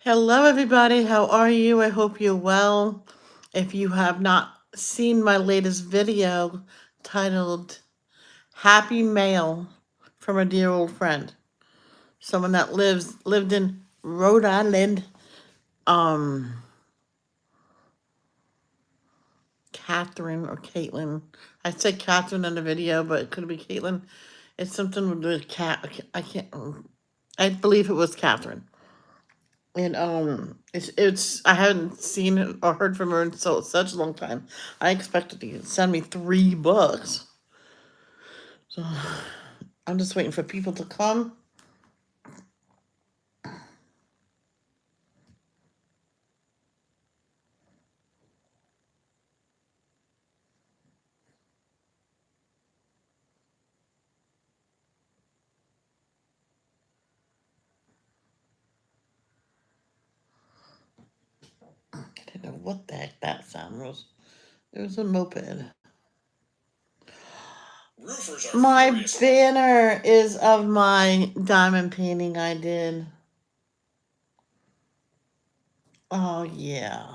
Hello, everybody. How are you? I hope you're well. If you have not seen my latest video titled Happy Mail from a Dear Old Friend, someone that lived in Rhode Island, um, Catherine or Caitlin. I said Catherine in the video, but it could be Caitlin. It's something with the cat. I can't. I believe it was Catherine. And it's I haven't seen it or heard from her in such a long time. I expected to send me 3 books, so I'm just waiting for people to come. I didn't know what the heck that sound was. It was a moped. My banner is of my diamond painting I did. Oh yeah.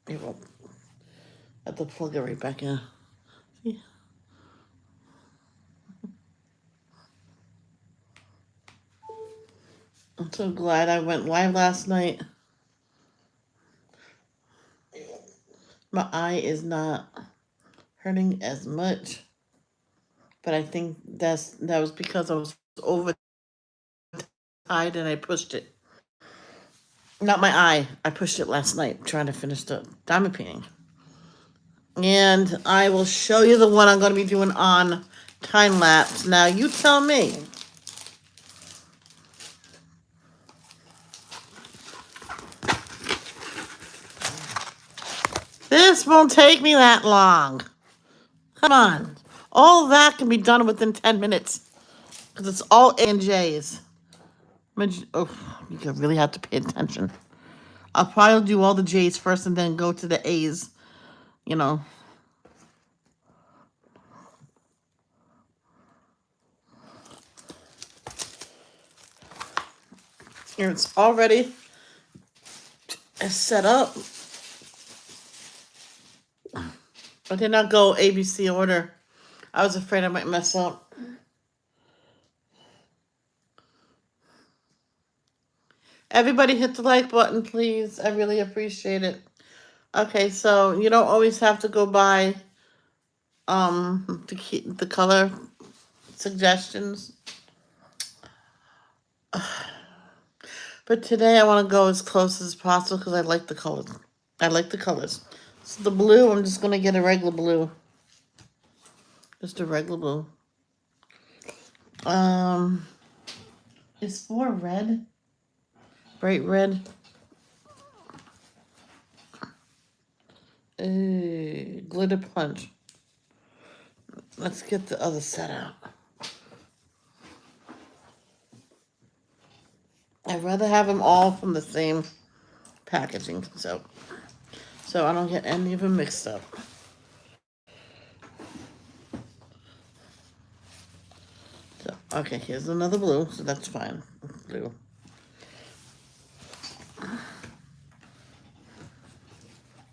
You will have to plug it right back in. See? I'm so glad I went live last night. My eye is not hurting as much, but I think that was because I was overtired and I pushed it. Not my eye. I pushed it last night trying to finish the diamond painting. And I will show you the one I'm going to be doing on time lapse. Now you tell me. This won't take me that long. Come on. All that can be done within 10 minutes. Because it's all A and J's. Oh, you really have to pay attention. I'll probably do all the J's first and then go to the A's. You know. Here it's already set up. I did not go ABC order. I was afraid I might mess up. Everybody hit the like button, please. I really appreciate it. Okay, so you don't always have to go by the color suggestions. But today I want to go as close as possible because I like the colors. I like the colors. So the blue, I'm just going to get a regular blue. Just a regular blue. Is 4 red? Bright red. Glitter punch. Let's get the other set out. I'd rather have them all from the same packaging, so I don't get any of them mixed up. So, okay, here's another blue, so that's fine. Blue.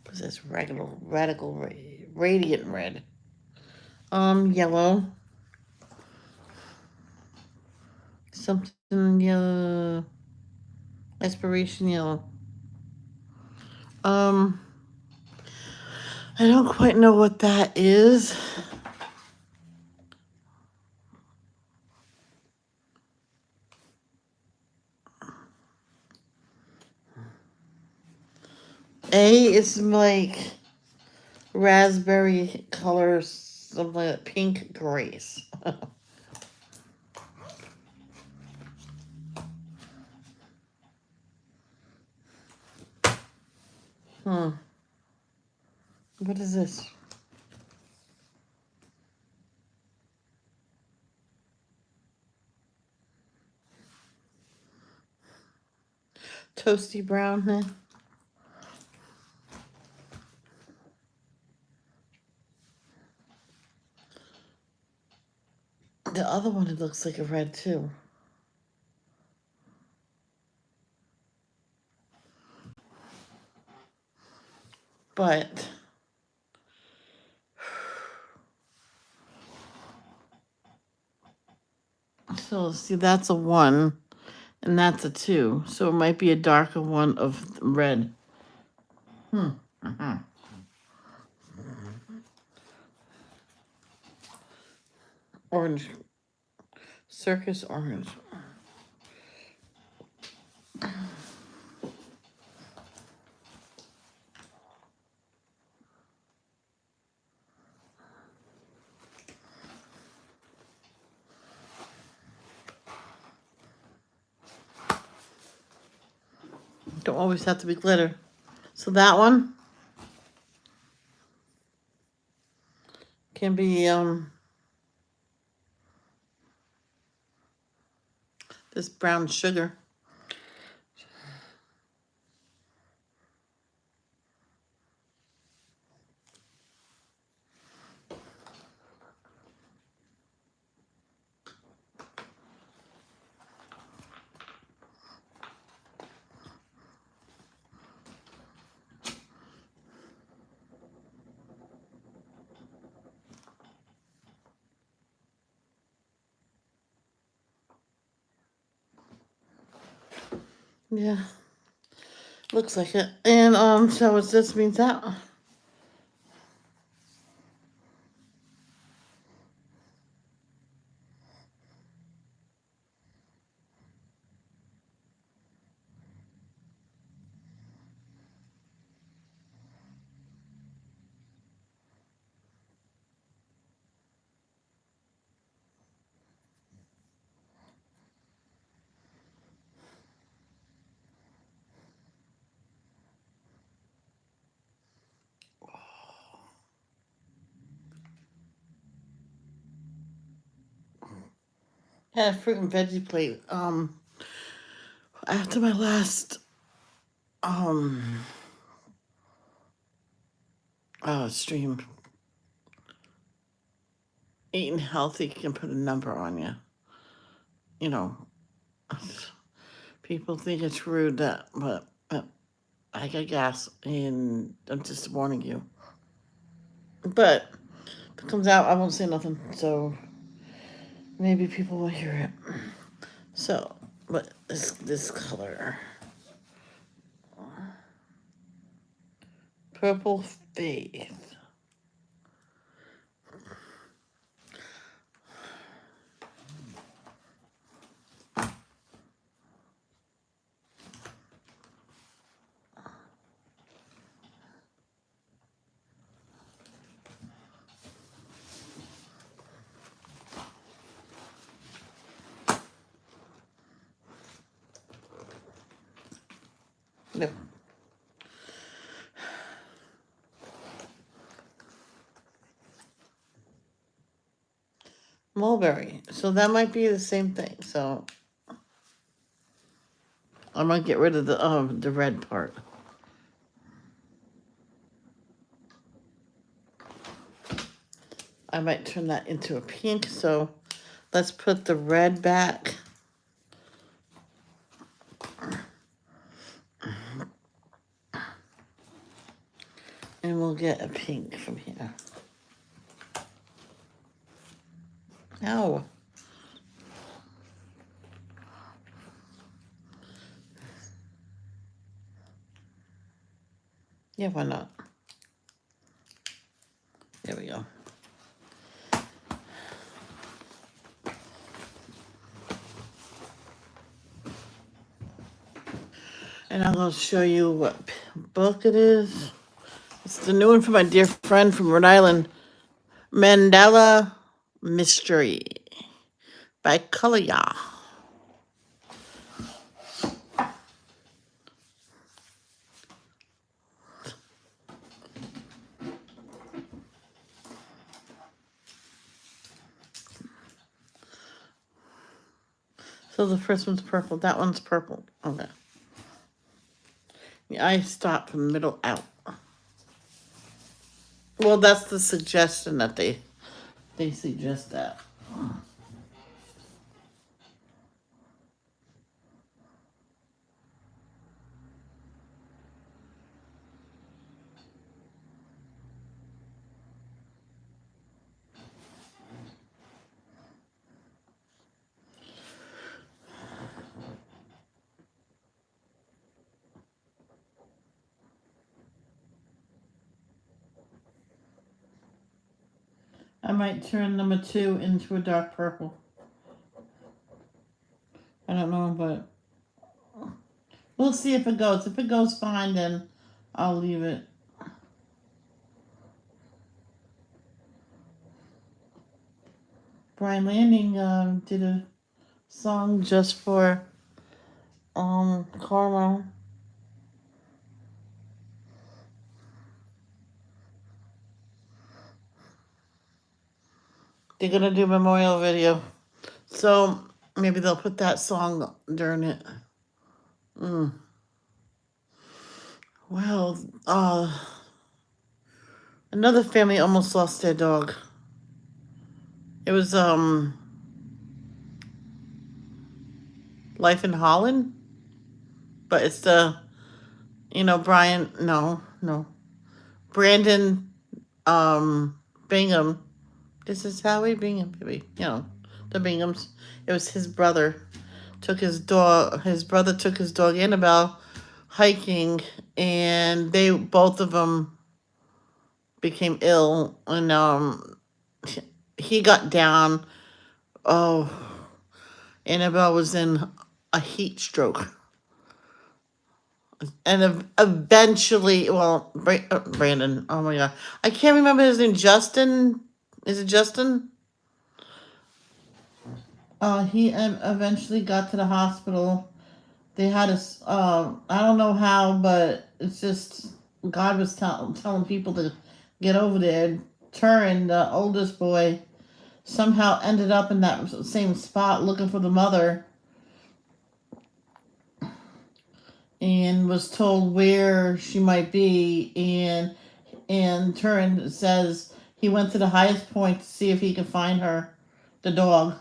What's this? Radical radiant red. Yellow. Something yellow. Aspiration yellow. I don't quite know what that is. A is like raspberry color, something like pink grace. What is this? Toasty brown, huh? the other one, it looks like a red too. But so see, that's a 1 and that's a 2. So it might be a darker one of red. Orange. Circus orange. Don't always have to be glitter. So that one can be this brown sugar. Yeah, looks like it. And so it just means that. Had a fruit and veggie plate. After my last stream, eating healthy can put a number on you. You know, people think it's rude that, but I got gas, and I'm just warning you. But if it comes out, I won't say nothing. So maybe people will hear it. So, but this color, Purple Faith. No. Mulberry. So that might be the same thing. So I might get rid of the red part. I might turn that into a pink. So let's put the red back. And we'll get a pink from here. Ow. Yeah, why not? There we go. And I'm going to show you what book it is. It's the new one from my dear friend from Rhode Island, Mandela Mystery by Kalia. So the first one's purple. That one's purple. Okay. Yeah, I stopped from middle out. Well, that's the suggestion that they suggest that. I might turn number 2 into a dark purple. I don't know, but we'll see if it goes. If it goes fine, then I'll leave it. Brian Lanning did a song just for Karma. They're gonna do a memorial video, so maybe they'll put that song during it. Well, another family almost lost their dog. It was Life in Holland, but it's the Brandon Bingham. This is Howie Bingham, baby. The Binghams. It was his brother. His brother took his dog Annabelle hiking, and both of them became ill, and he got down. Oh, Annabelle was in a heat stroke, and eventually, well, Brandon. Oh my God, I can't remember his name. Justin. Is it Justin? He eventually got to the hospital. They had I don't know how, but it's just God was telling people to get over there. Turin, the oldest boy, somehow ended up in that same spot looking for the mother, and was told where she might be. And Turin says he went to the highest point to see if he could find her, the dog,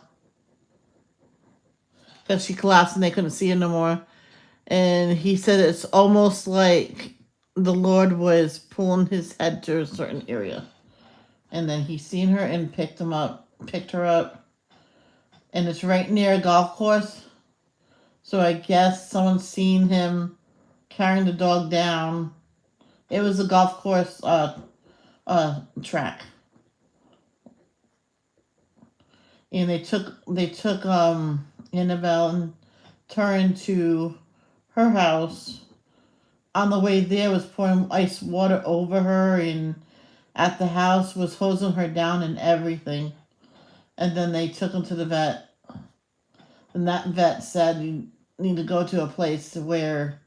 because she collapsed and they couldn't see her no more. And he said it's almost like the Lord was pulling his head to a certain area. And then he seen her and picked her up. And it's right near a golf course. So I guess someone's seen him carrying the dog down. It was a golf course track. And they took Annabelle and Turin to her house. On the way there was pouring ice water over her, and at the house was hosing her down and everything. And then they took him to the vet. And that vet said you need to go to a place where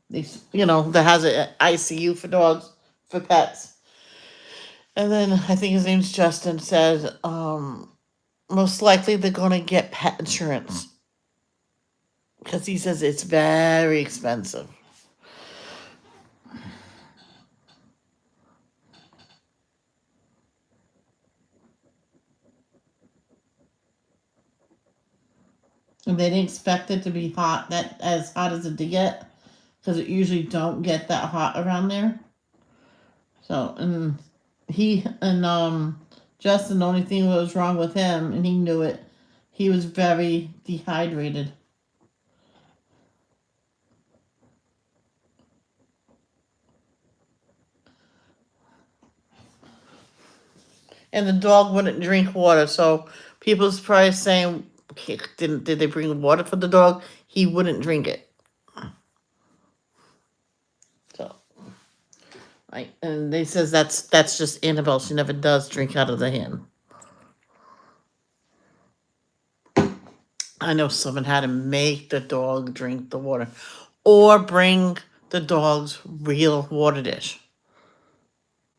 that has an ICU for dogs, for pets. And then I think his name's Justin, said most likely they're going to get pet insurance, because he says it's very expensive. And they didn't expect it to be as hot as it did get, because it usually don't get that hot around there. So, and Justin, the only thing that was wrong with him, and he knew it, he was very dehydrated. And the dog wouldn't drink water, so people's probably saying, did they bring water for the dog? He wouldn't drink it. So, and they says that's just Annabelle. She never does drink out of the hand. I know someone had to make the dog drink the water, or bring the dog's real water dish,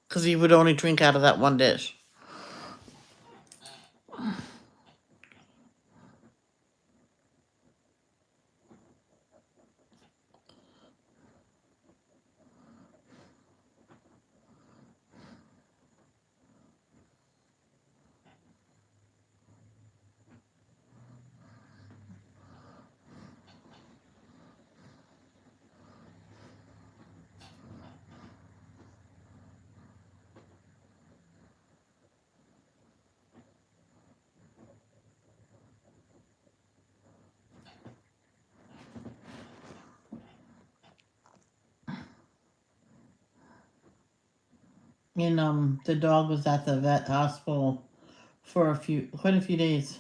because he would only drink out of that one dish. and the dog was at the vet hospital for quite a few days,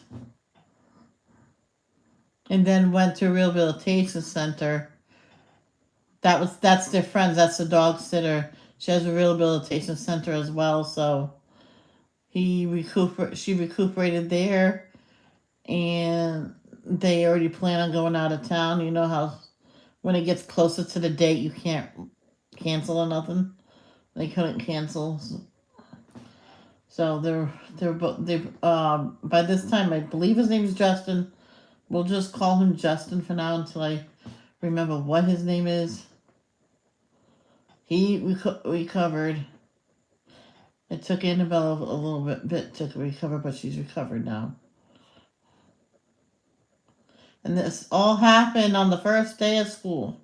and then went to a rehabilitation center. That's their friends. That's the dog sitter. She has a rehabilitation center as well. So she recuperated there, and they already plan on going out of town. You know how when it gets closer to the date, you can't cancel or nothing. They couldn't cancel, so they by this time I believe his name is Justin. We'll just call him Justin for now until I remember what his name is. He recovered. It took Annabelle a little bit to recover, but she's recovered now. And this all happened on the first day of school.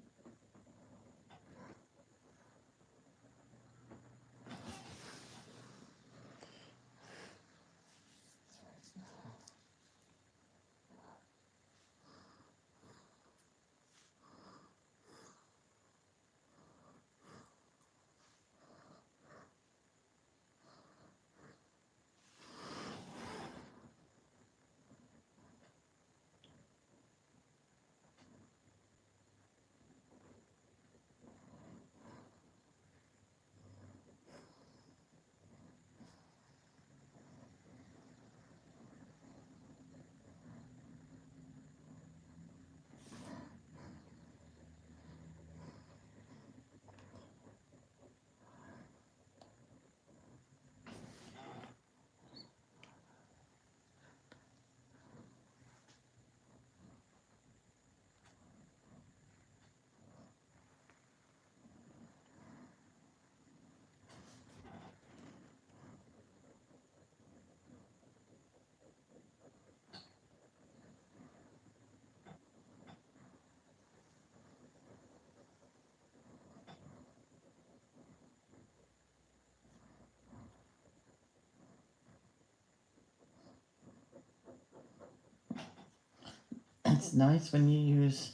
It's nice when you use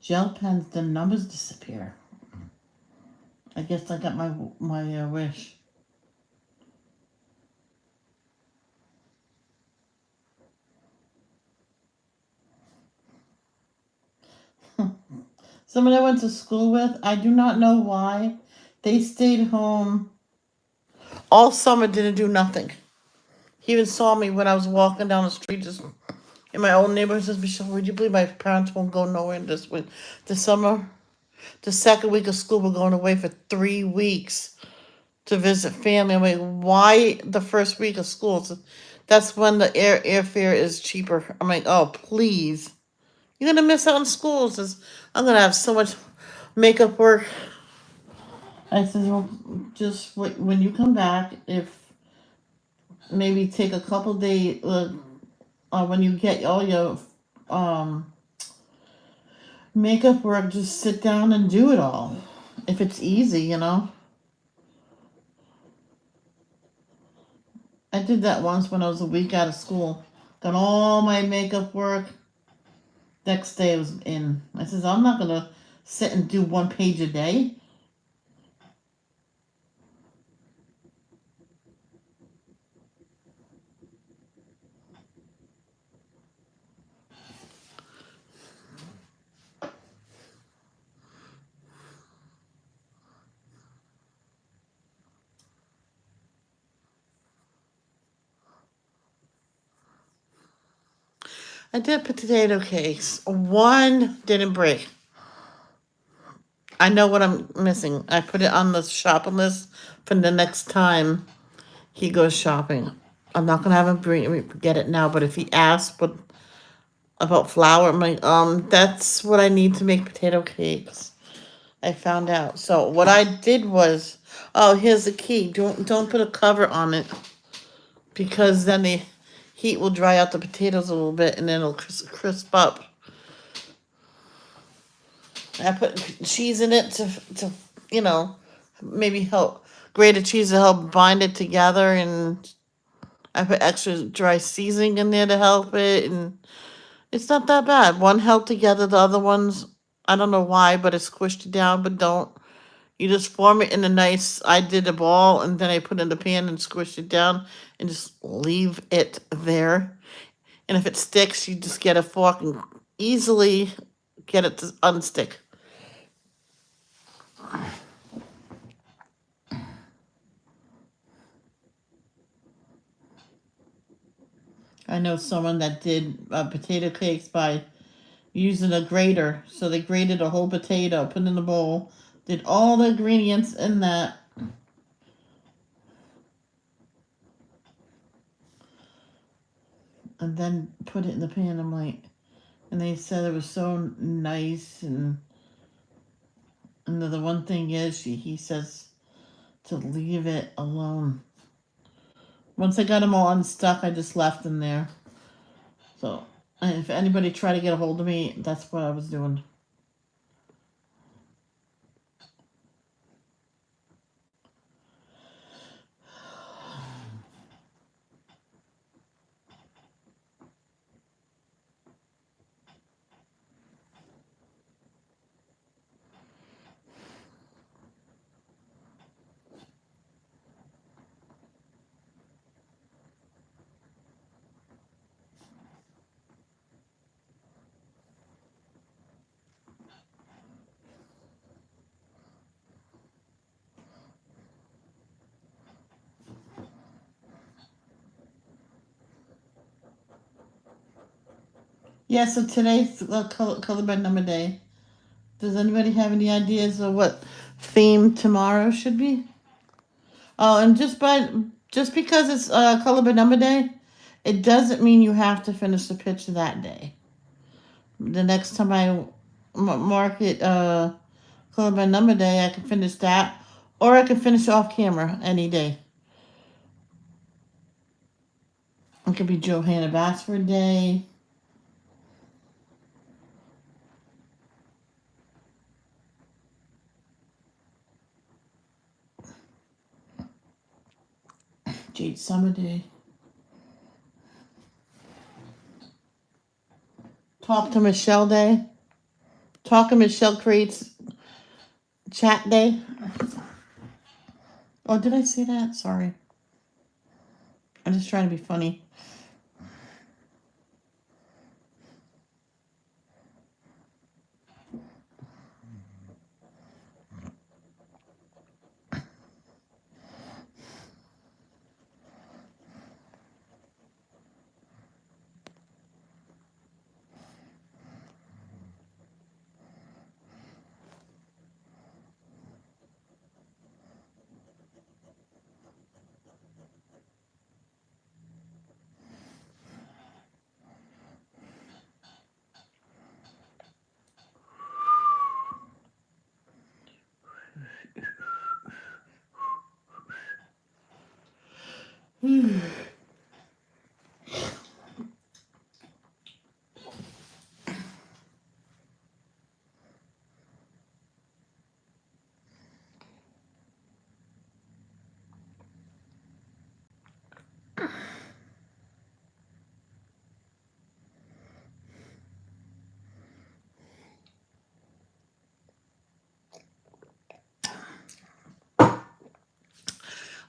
gel pens. The numbers disappear. I guess I got my wish. Someone I went to school with, I do not know why, they stayed home all summer, didn't do nothing. He even saw me when I was walking down the street, just in my old neighborhood. Says, Michelle, would you believe my parents won't go nowhere this week? This summer, the second week of school, we're going away for 3 weeks to visit family. I'm like, why the first week of school? That's when the airfare is cheaper. I'm like, oh, please. You're going to miss out on school. Says, I'm going to have so much makeup work. I said, well, just when you come back, if maybe take a couple days, when you get all your um, makeup work, just sit down and do it all. If it's easy, you know. I did that once when I was a week out of school. Got all my makeup work. Next day I was in. I says, I'm not going to sit and do 1 page a day. I did potato cakes. One didn't break. I know what I'm missing. I put it on the shopping list for the next time he goes shopping. I'm not gonna have him get it now, but if he asks about flour, I'm like, that's what I need to make potato cakes. I found out. So what I did was, oh, here's the key. Don't put a cover on it, because then the heat will dry out the potatoes a little bit, and then it'll crisp up. I put cheese in it to you know, maybe help, grated cheese to help bind it together, and I put extra dry seasoning in there to help it, and it's not that bad. One held together, the other ones, I don't know why, but it squished it down, but don't, You just form it in a nice, I did a ball and then I put it in the pan and squish it down and just leave it there. And if it sticks, you just get a fork and easily get it to unstick. I know someone that did potato cakes by using a grater. So they grated a whole potato, put it in a bowl, did all the ingredients in that. And then put it in the pan. I'm like, and they said it was so nice. And the one thing is, he says to leave it alone. Once I got them all unstuck, I just left them there. So if anybody tried to get a hold of me, that's what I was doing. Yeah, so today's color by number day. Does anybody have any ideas of what theme tomorrow should be? Oh, and just because it's color by number day, it doesn't mean you have to finish the pitch that day. The next time I mark it color by number day, I can finish that, or I can finish off camera any day. It could be Johanna Basford Day. Jade Summer Day. Talk to Michelle Day. Talk to Michelle creates chat day. Oh, did I say that? Sorry. I'm just trying to be funny.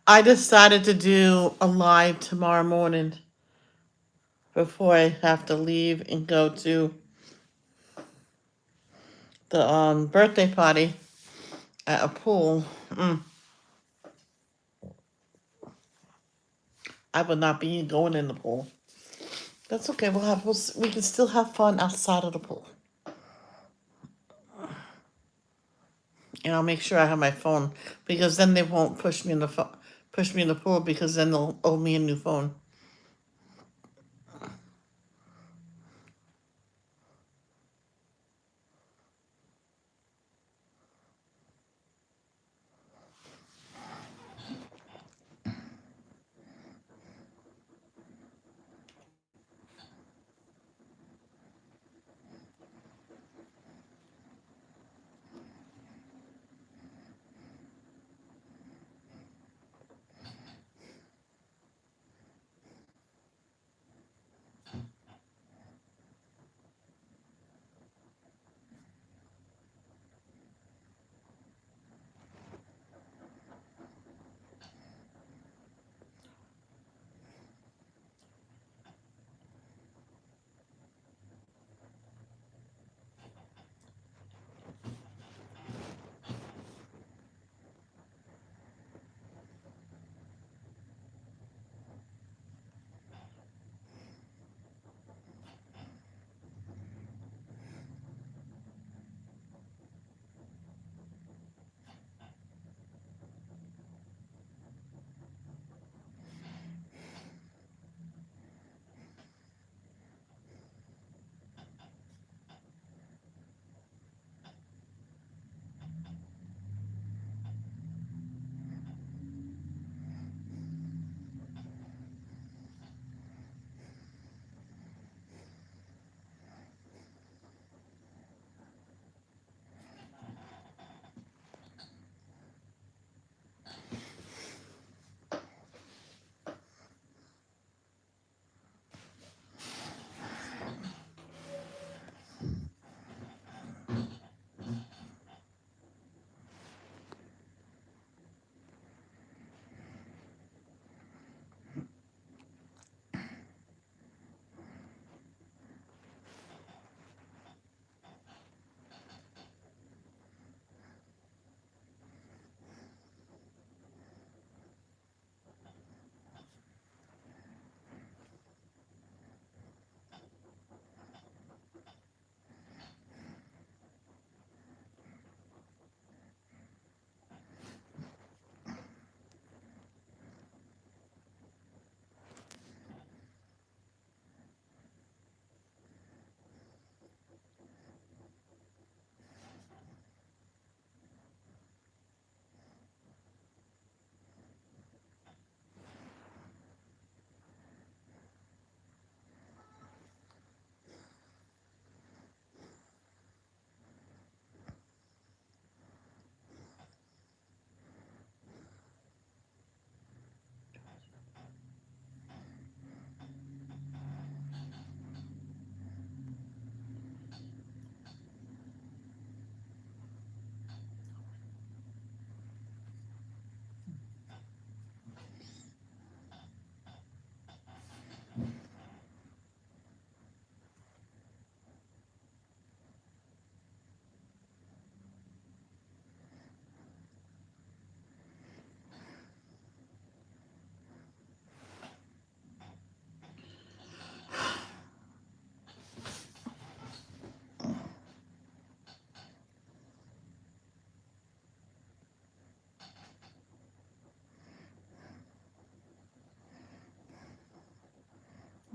I decided to do a live tomorrow morning before I have to leave and go to the birthday party at a pool. I will not be going in the pool. That's okay. We can still have fun outside of the pool. And I'll make sure I have my phone because then they won't push me in the pool because then they'll owe me a new phone.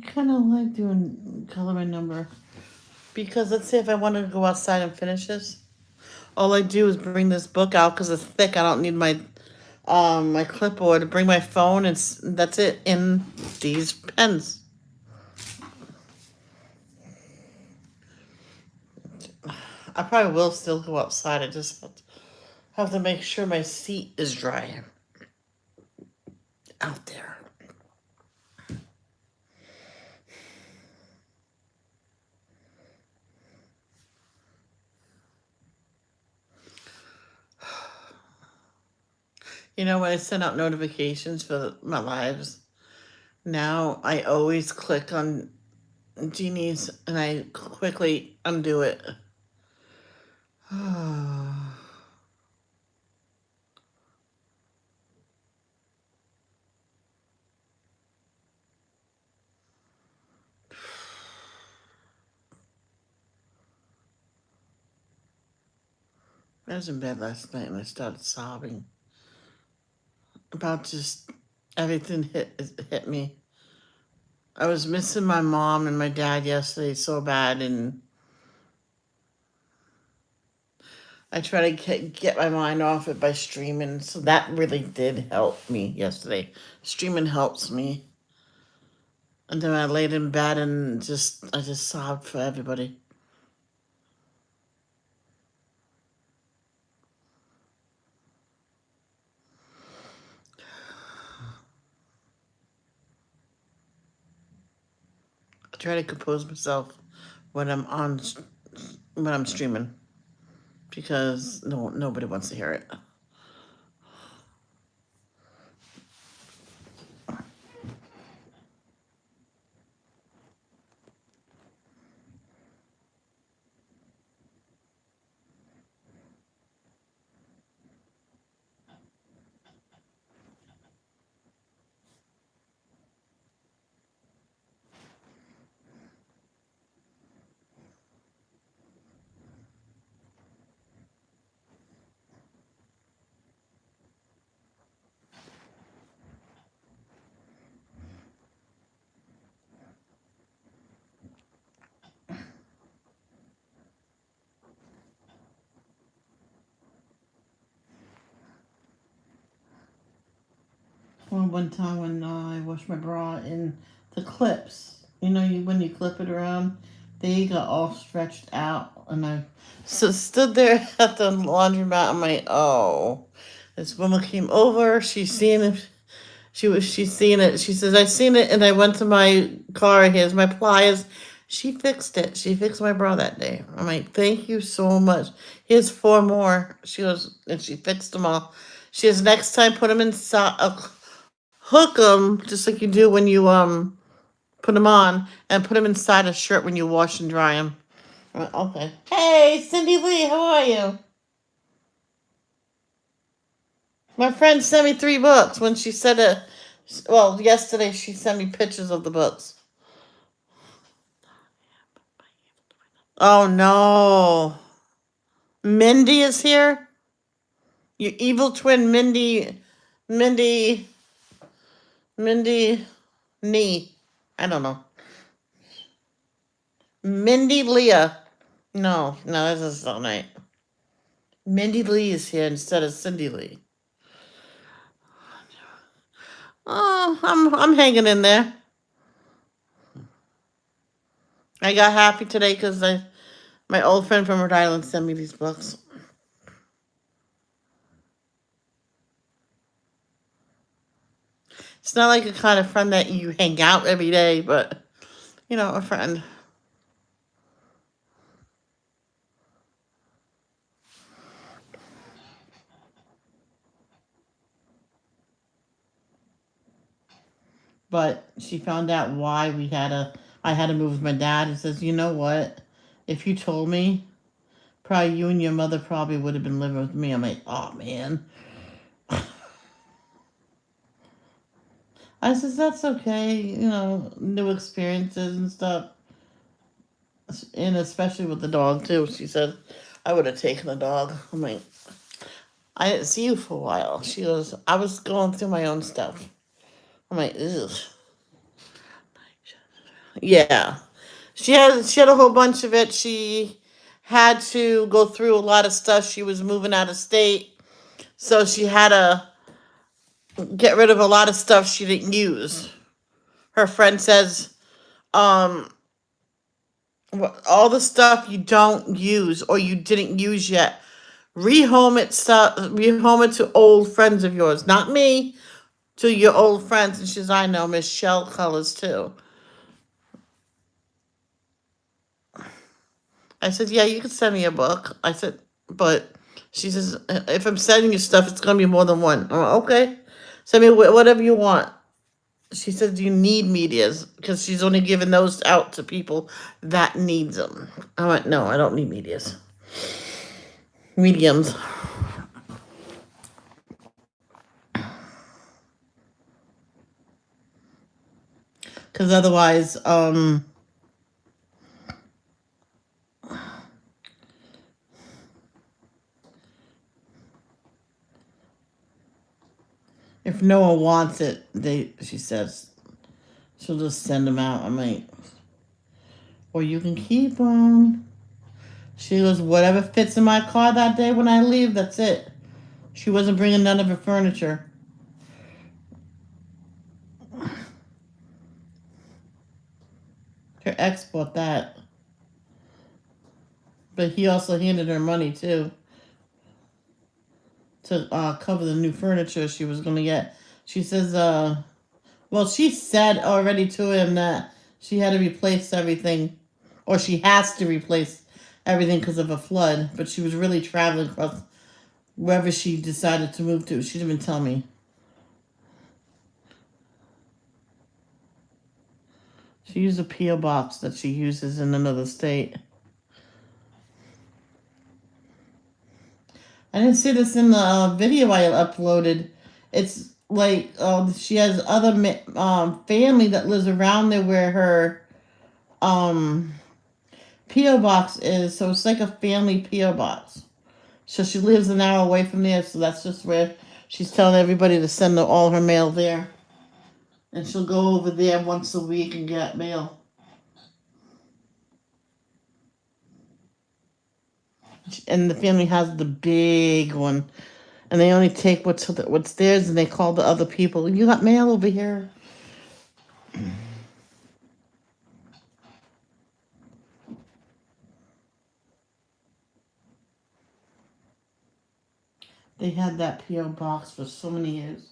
I kind of like doing color by number because let's say if I wanted to go outside and finish this, all I do is bring this book out because it's thick. I don't need my clipboard. Bring my phone and that's it in these pens. I probably will still go outside. I just have to make sure my seat is dry out there. You know, when I send out notifications for my lives, now I always click on Jeannie's and I quickly undo it. I was in bed last night and I started sobbing about just everything hit me. I was missing my mom and my dad yesterday so bad, and I try to get my mind off it by streaming. So that really did help me yesterday. Streaming helps me. And then I laid in bed and I just sobbed for everybody. I try to compose myself when I'm streaming because nobody wants to hear it. Well, one time when I washed my bra in the clips, when you clip it around, they got all stretched out, and I stood there at the laundromat. I'm like, oh, this woman came over. She's seen it. She's seen it. She says, I seen it, and I went to my car. Here's my pliers. She fixed it. She fixed my bra that day. I'm like, thank you so much. Here's 4 more. She goes, and she fixed them all. She says, next time put them inside. Hook them just like you do when you put them on, and put them inside a shirt when you wash and dry them. Okay. Hey, Cindy Lee, how are you? My friend sent me 3 books when she said it. Well, yesterday she sent me pictures of the books. Oh no. Mindy is here? Your evil twin Mindy, Nee. I don't know. Mindy Leah. No, this is so nice. Mindy Lee is here instead of Cindy Lee. Oh, I'm hanging in there. I got happy today because my old friend from Rhode Island sent me these books. It's not like a kind of friend that you hang out every day, but a friend. But she found out why I had to move with my dad, and says, you know what? If you told me, probably you and your mother probably would have been living with me. I'm like, oh man. I says, that's okay, new experiences and stuff. And especially with the dog too. She said, I would have taken the dog. I'm like, I didn't see you for a while. She goes, I was going through my own stuff. I'm like, ugh. Yeah. She had a whole bunch of it. She had to go through a lot of stuff. She was moving out of state, so she had to get rid of a lot of stuff she didn't use. Her friend says, um, all the stuff you don't use or you didn't use yet, rehome it to old friends of yours, not me, to your old friends. And she says, I know, Michelle colors too. I said, yeah, you can send me a book. I said, but she says, if I'm sending you stuff, it's going to be more than one. Okay. Send me whatever you want. She said, do you need medias? Because she's only giving those out to people that needs them. I went, no, I don't need medias. Mediums. Because otherwise, if no one wants it, she says, she'll just send them out. I'm like, or you can keep them. She goes, whatever fits in my car that day when I leave, that's it. She wasn't bringing none of her furniture. Her ex bought that. But he also handed her money, too, to cover the new furniture she was going to get. She says, well, she said already to him that she had to replace everything, or she has to replace everything because of a flood, but she was really traveling across wherever she decided to move to. She didn't even tell me. She used a P.O. box that she uses in another state. I didn't see this in the video I uploaded. It's like she has other family that lives around there where her um, P.O. box is. So it's like a family P.O. box. So she lives an hour away from there. So that's just where she's telling everybody to send all her mail there. And she'll go over there once a week and get mail. And the family has the big one. And they only take what's theirs, and they call the other people. You got mail over here. They had that P.O. box for so many years.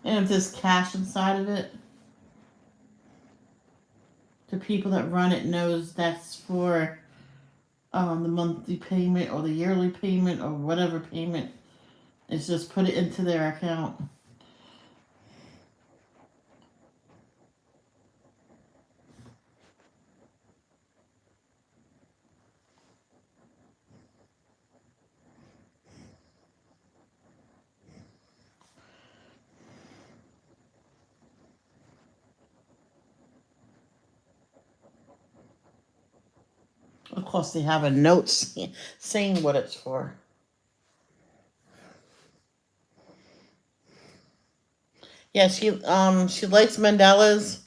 And if there's cash inside of it, the people that run it knows that's for the monthly payment or the yearly payment or whatever payment. It's just put it into their account. Of course, they have a note saying what it's for. Yeah, she likes Mandela's,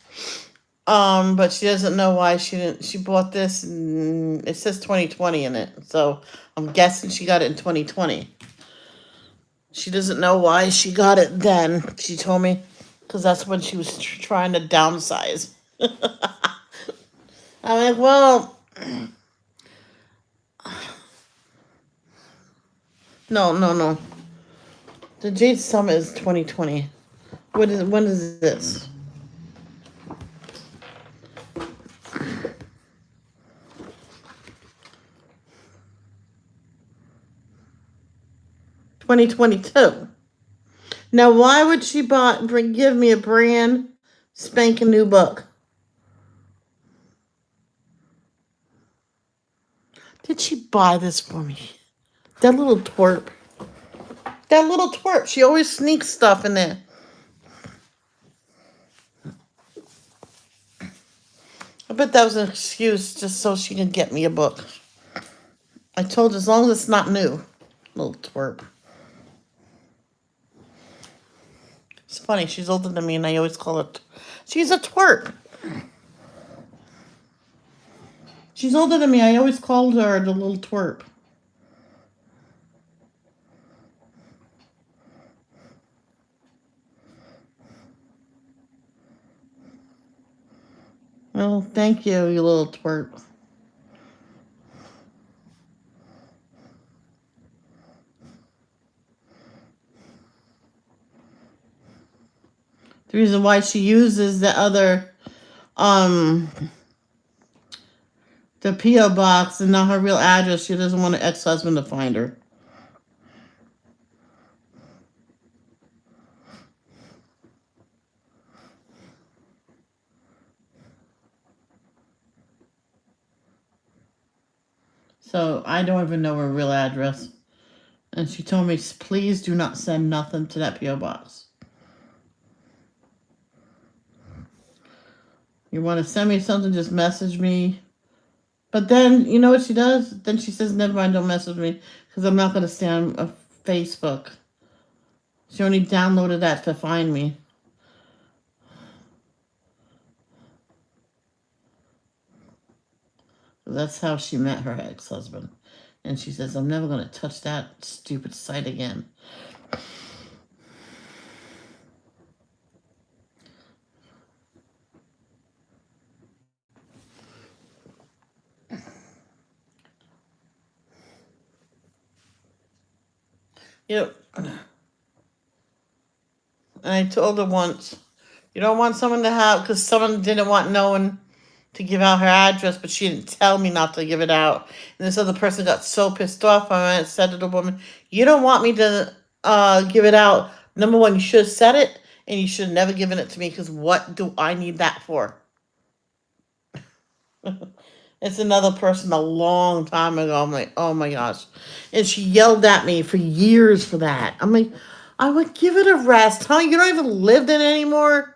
but she doesn't know why she didn't. She bought this, and it says 2020 in it, so I'm guessing she got it in 2020. She doesn't know why she got it then. She told me because that's when she was trying to downsize. I'm like, well, no. The Jade Summit is 2020. When is this? 2022. Now, why would she give me a brand spanking new book? Did she buy this for me? That little twerp. That little twerp. She always sneaks stuff in there. I bet that was an excuse just so she can get me a book. I told her as long as it's not new. Little twerp. It's funny, she's older than me and I always call her, she's a twerp. She's older than me, I always called her the little twerp. Well, thank you, you little twerp. The reason why she uses the other, the P.O. box and not her real address, she doesn't want her ex-husband to find her. So I don't even know her real address. And she told me, please do not send nothing to that P.O. box. You want to send me something, just message me. But then, you know what she does? Then she says, never mind, don't message me, because I'm not going to stay on Facebook. She only downloaded that to find me. That's how she met her ex-husband. And she says, I'm never going to touch that stupid site again. Yep. And I told her once, you don't want someone to have, because someone didn't want no one to give out her address, but she didn't tell me not to give it out. And this other person got so pissed off. I said to the woman, you don't want me to give it out. Number one, you should have said it, and you should have never given it to me, because what do I need that for? It's another person a long time ago. I'm like, oh my gosh. And she yelled at me for years for that. I'm like, I would give it a rest. Huh? You don't even live in it anymore?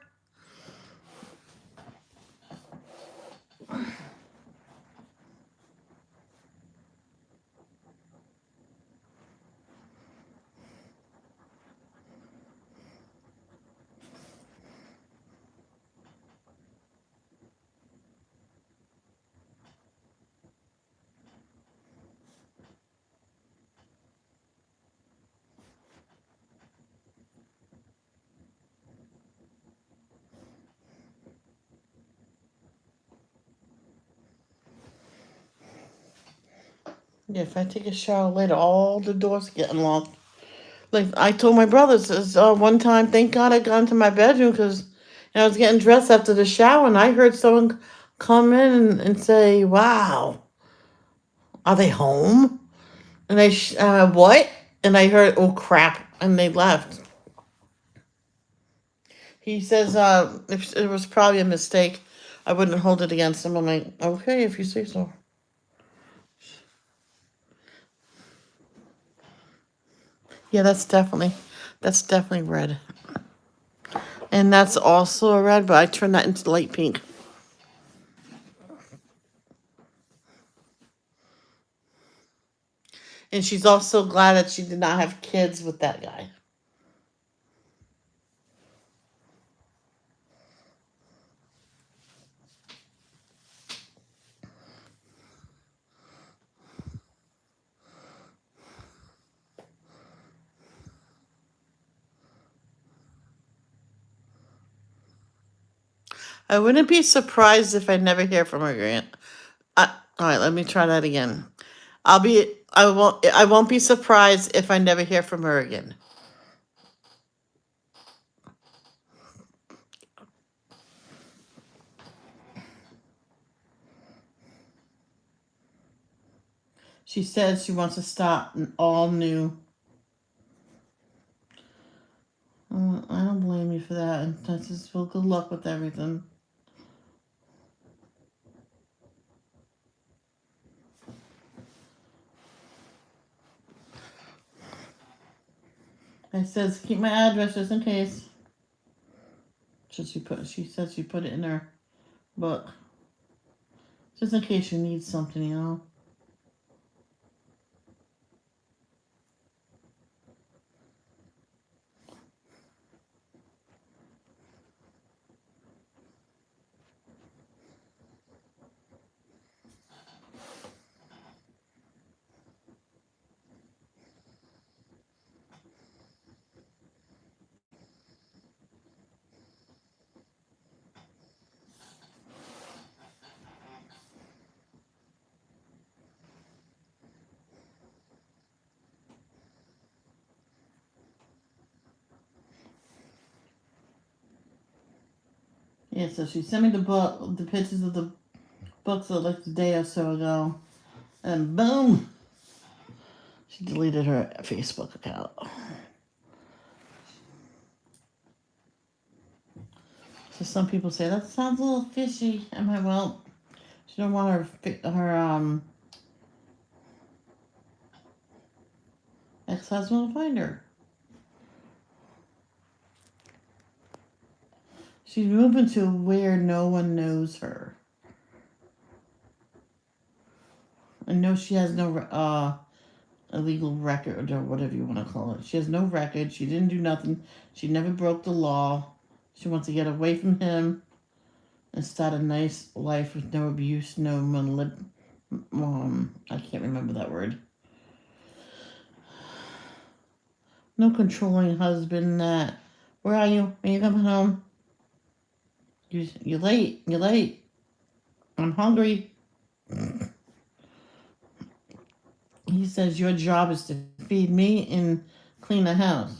Yeah, if I take a shower later, all the doors get unlocked. Like I told my brother, says one time, thank God I got into my bedroom because I was getting dressed after the shower, and I heard someone come in and say, "Wow, are they home?" And what? And I heard, "Oh crap!" And they left. He says, if it was probably a mistake, I wouldn't hold it against him. I'm like, okay, if you say so. Yeah, that's definitely red. And that's also a red, but I turned that into light pink. And she's also glad that she did not have kids with that guy. I wouldn't be surprised if I never hear from her again. All right, let me try that again. I won't be surprised if I never hear from her again. She says she wants to start all new. I don't blame you for that. And that's just, well, good luck with everything. It says keep my address just in case. She said she put it in her book. Just in case you need something, you know. Yeah, so she sent me the pictures of the books like a day or so ago, and boom, she deleted her Facebook account. So some people say that sounds a little fishy. I'm like, well, she don't want her ex-husband to find her. She's moving to where no one knows her. I know she has no illegal record or whatever you want to call it. She has no record. She didn't do nothing. She never broke the law. She wants to get away from him and start a nice life with no abuse, no I can't remember that word. No controlling husband that, where are you? When you coming home? You're late. You're late. I'm hungry. He says your job is to feed me and clean the house.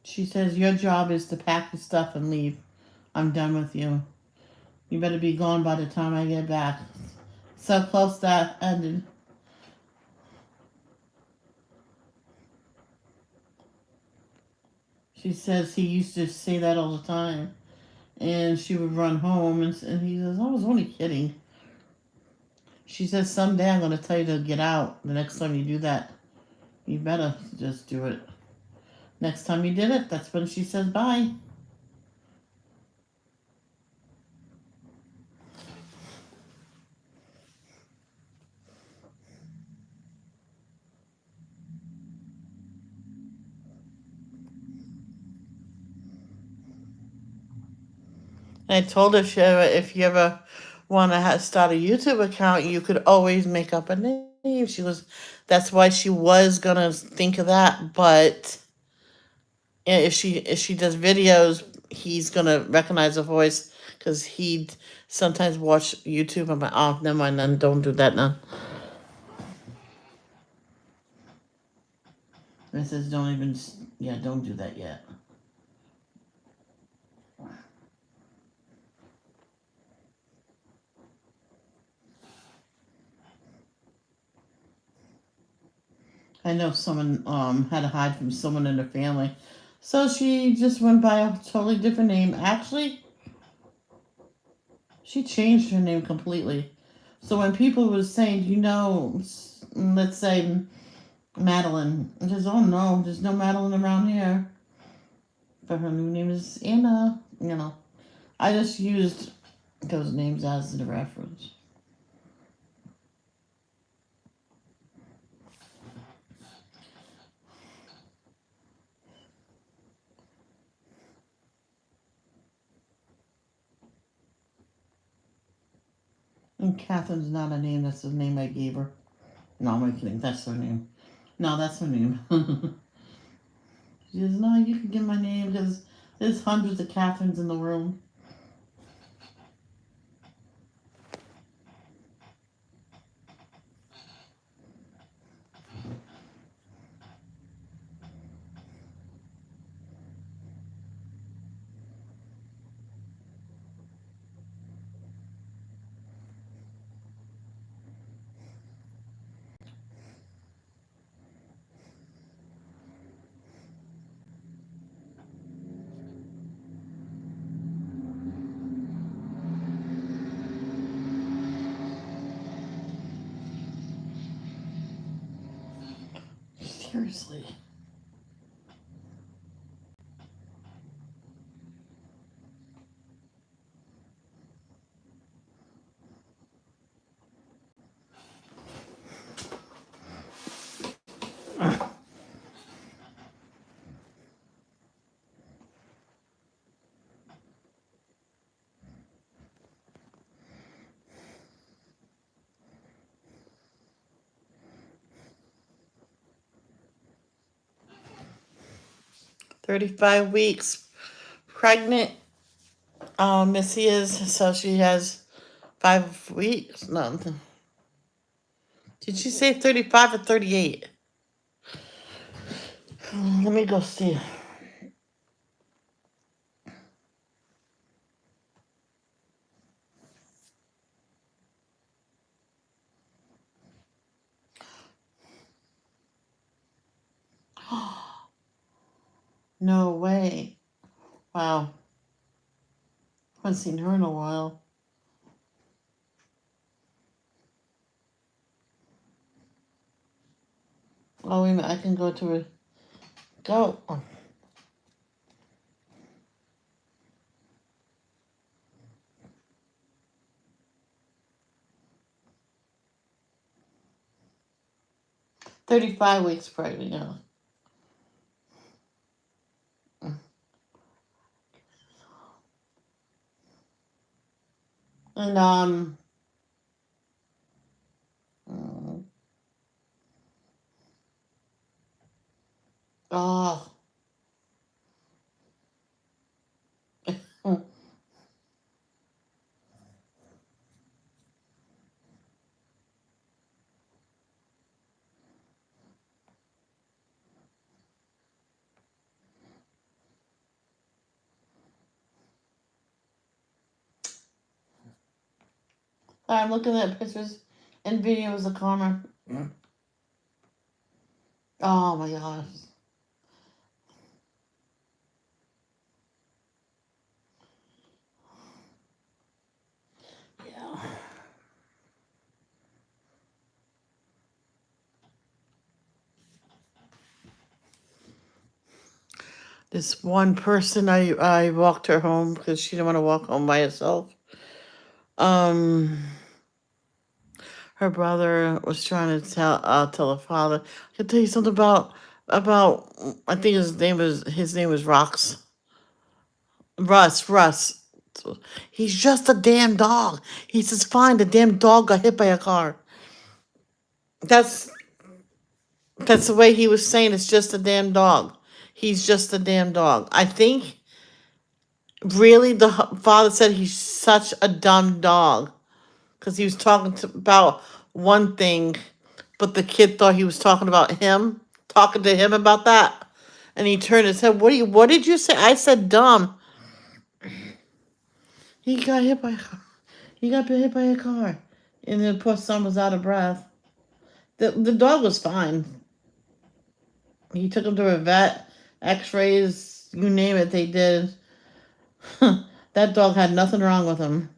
She says your job is to pack the stuff and leave. I'm done with you. You better be gone by the time I get back. So close that ended. She says he used to say that all the time. And she would run home and he says, I was only kidding. She says, someday I'm going to tell you to get out. The next time you do that, you better just do it. Next time you did it, that's when she says bye. I told her if you ever want to start a YouTube account, you could always make up a name. That's why she was gonna think of that. But if she does videos, he's gonna recognize her voice because he'd sometimes watch YouTube. I'm like, oh, never mind, then don't do that now. And it says don't do that yet. I know someone had to hide from someone in her family, so she just went by a totally different name. Actually, she changed her name completely. So when people were saying, let's say Madeline, it says, oh no, there's no Madeline around here. But her new name is Anna. I just used those names as the reference. And Catherine's not a name, that's the name I gave her. No, I'm kidding, that's her name. No, that's her name. She says, no, you can give my name because there's hundreds of Catherines in the world. Seriously. Uh, 35 weeks pregnant. Missy is, so she has 5 weeks. No. Did she say 35 or 38? Let me go see. No way. Wow. Haven't seen her in a while. Oh, wait a minute. I can go to her. Go. Oh. 35 weeks pregnant, yeah. And, mm, oh. I'm looking at pictures and videos of Connor. Oh my gosh. Yeah. This one person, I walked her home because she didn't want to walk home by herself. Um, her brother was trying to tell her father. I can tell you something about. I think his name was Russ. He's just a damn dog. He says, fine, the damn dog got hit by a car. That's that's the way he was saying. It's just a damn dog. He's just a damn dog. I think really the father said he's such a dumb dog because he was about one thing, but the kid thought he was talking to him about that, and he turned and said, What did you say?" I said, "Dumb." He got hit by a car. He got hit by a car, and the poor son was out of breath. The dog was fine. He took him to a vet, X-rays, you name it, they did. That dog had nothing wrong with him.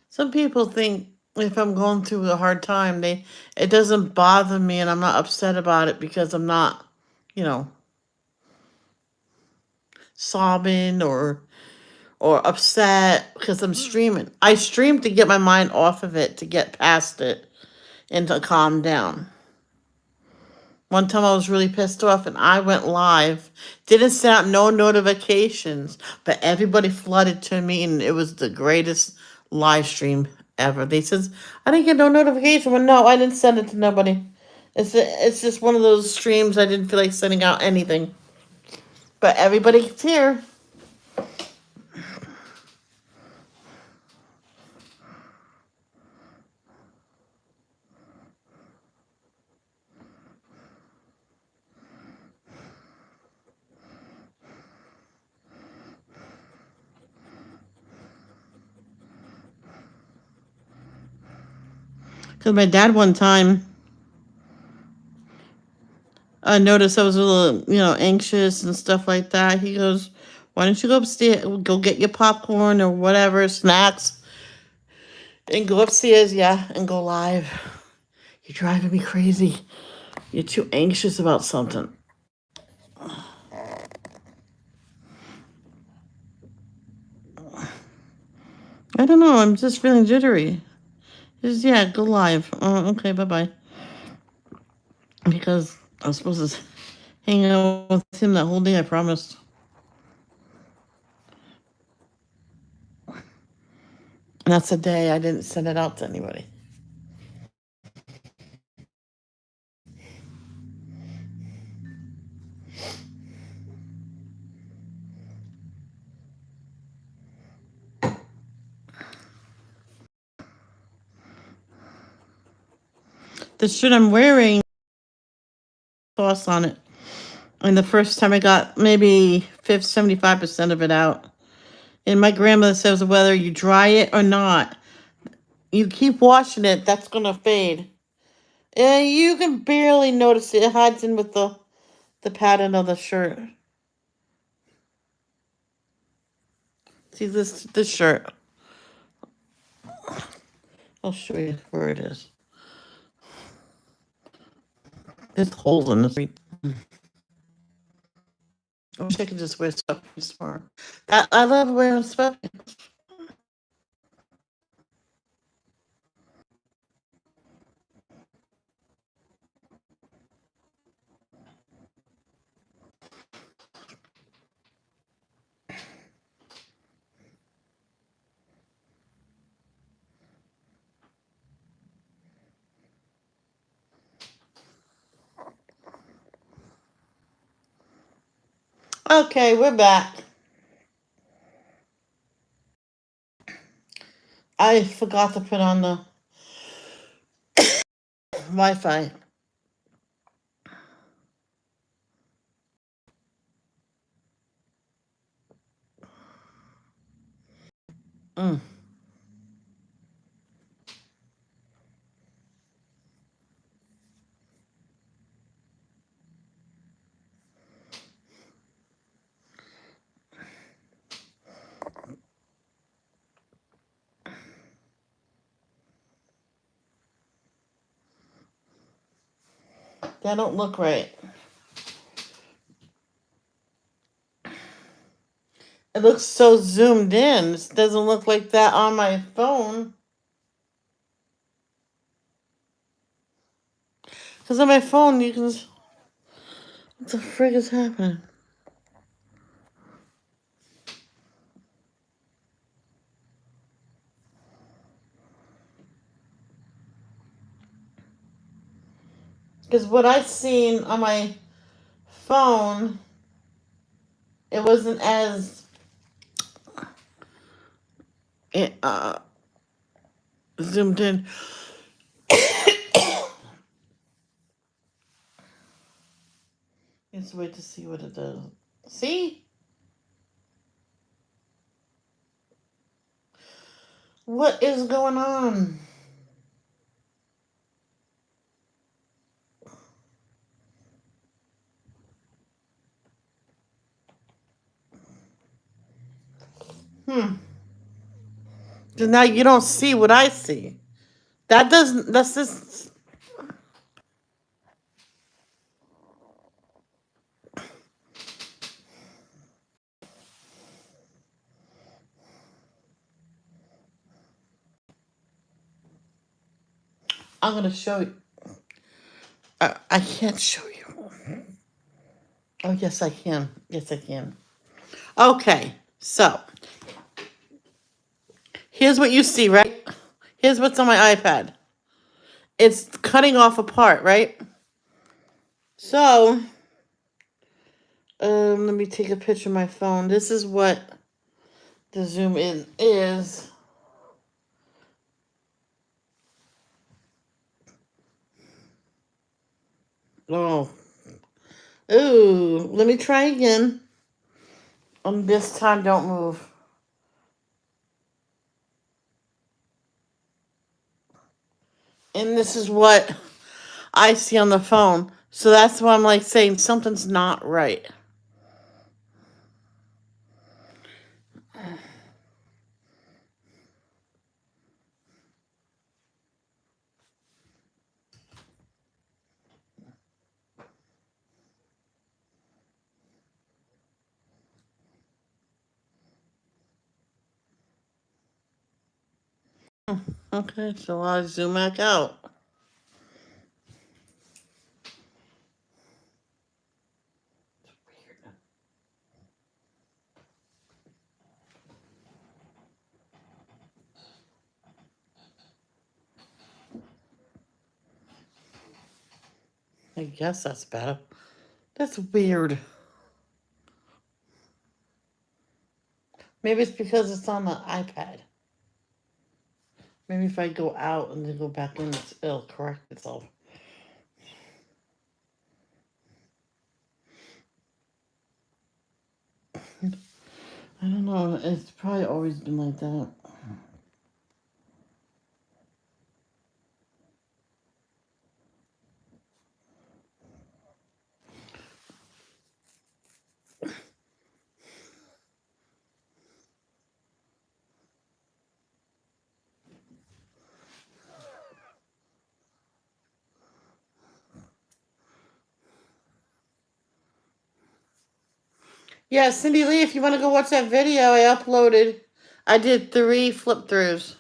Some people think if I'm going through a hard time, it doesn't bother me and I'm not upset about it because I'm not, you know, sobbing or upset because I'm streaming. I stream to get my mind off of it, to get past it and to calm down. One time I was really pissed off and I went live. Didn't send out no notifications, but everybody flooded to me and it was the greatest live stream ever. They says, I didn't get no notification. Well, no, I didn't send it to nobody. It's just one of those streams I didn't feel like sending out anything. But everybody's here. Because my dad one time noticed I was a little, anxious and stuff like that. He goes, why don't you go upstairs, go get your popcorn or whatever, snacks, and go upstairs, yeah, and go live. You're driving me crazy. You're too anxious about something. I don't know. I'm just feeling jittery. Just, yeah, go live. Okay, bye-bye. Because I was supposed to hang out with him that whole day, I promised. And that's the day I didn't send it out to anybody. The shirt I'm wearing, sauce on it. And the first time I got maybe 75% of it out. And my grandmother says whether you dry it or not, you keep washing it, that's gonna fade. And you can barely notice it. It hides in with the pattern of the shirt. See this shirt. I'll show you where it is. There's holes in this. I wish I could just wear sweatpants more. I love wearing sweatpants. Okay, we're back. I forgot to put on the Wi-Fi. Mm. That don't look right. It looks so zoomed in. It doesn't look like that on my phone. Because on my phone, you can. What the frig is happening? Because what I seen on my phone, it wasn't as it, zoomed in. Let's wait to see what it does. See? What is going on? So now you don't see what I see. That doesn't. That's just. I'm gonna show you. I can't show you. Oh yes, I can. Yes, I can. Okay, so here's what you see, right? Here's what's on my iPad. It's cutting off a part, right? So, let me take a picture of my phone. This is what the zoom in is. Oh, ooh. Let me try again. This time, don't move. And this is what I see on the phone. So that's why I'm like saying something's not right. Okay, so I'll zoom back out. I guess that's better. That's weird. Maybe it's because it's on the iPad. Maybe if I go out and then go back in, it'll correct itself. I don't know. It's probably always been like that. Yeah, Cindy Lee, if you want to go watch that video I uploaded, I did 3 flip throughs.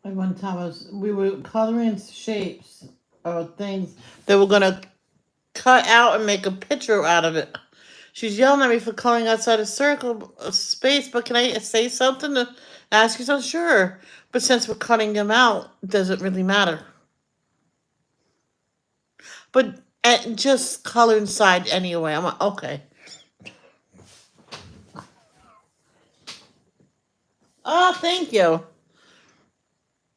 Like one time we were coloring shapes or things that we're gonna cut out and make a picture out of it. She's yelling at me for coloring outside a circle of space, but can I say something to ask you something? Sure. But since we're cutting them out, does it really matter? But just color inside anyway. I'm like, okay. Oh, thank you.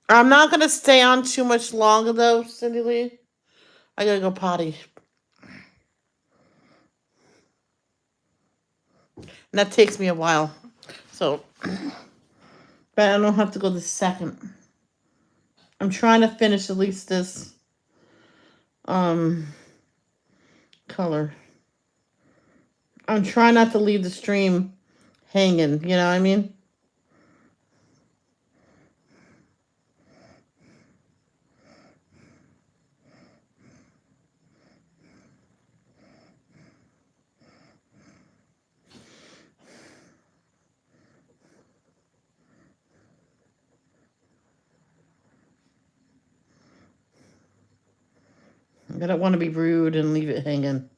I'm not gonna stay on too much longer though, Cindy Lee. I gotta go potty. And that takes me a while. So, but I don't have to go the second. I'm trying to finish at least this color. I'm trying not to leave the stream hanging, you know what I mean? I don't want to be rude and leave it hanging.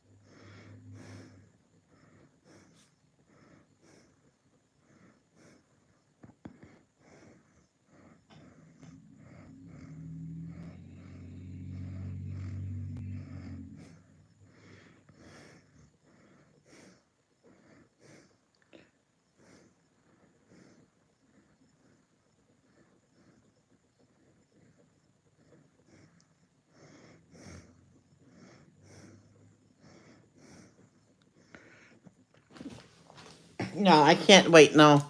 No, I can't wait, no.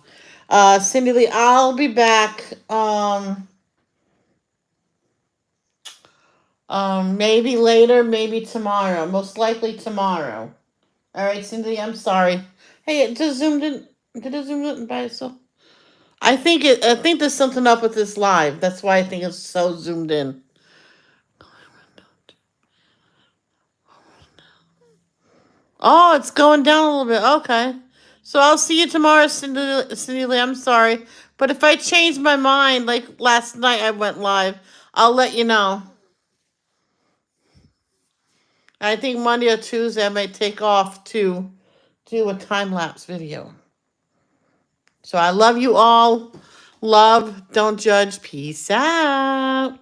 Cindy Lee, I'll be back. Maybe later, maybe tomorrow. Most likely tomorrow. All right, Cindy, I'm sorry. Hey, it just zoomed in. Did it zoom in by itself? I think there's something up with this live. That's why I think it's so zoomed in. Oh, it's going down a little bit. Okay. So I'll see you tomorrow, Cindy Lee. I'm sorry. But if I change my mind, like last night I went live, I'll let you know. I think Monday or Tuesday I might take off to do a time lapse video. So I love you all. Love, don't judge. Peace out.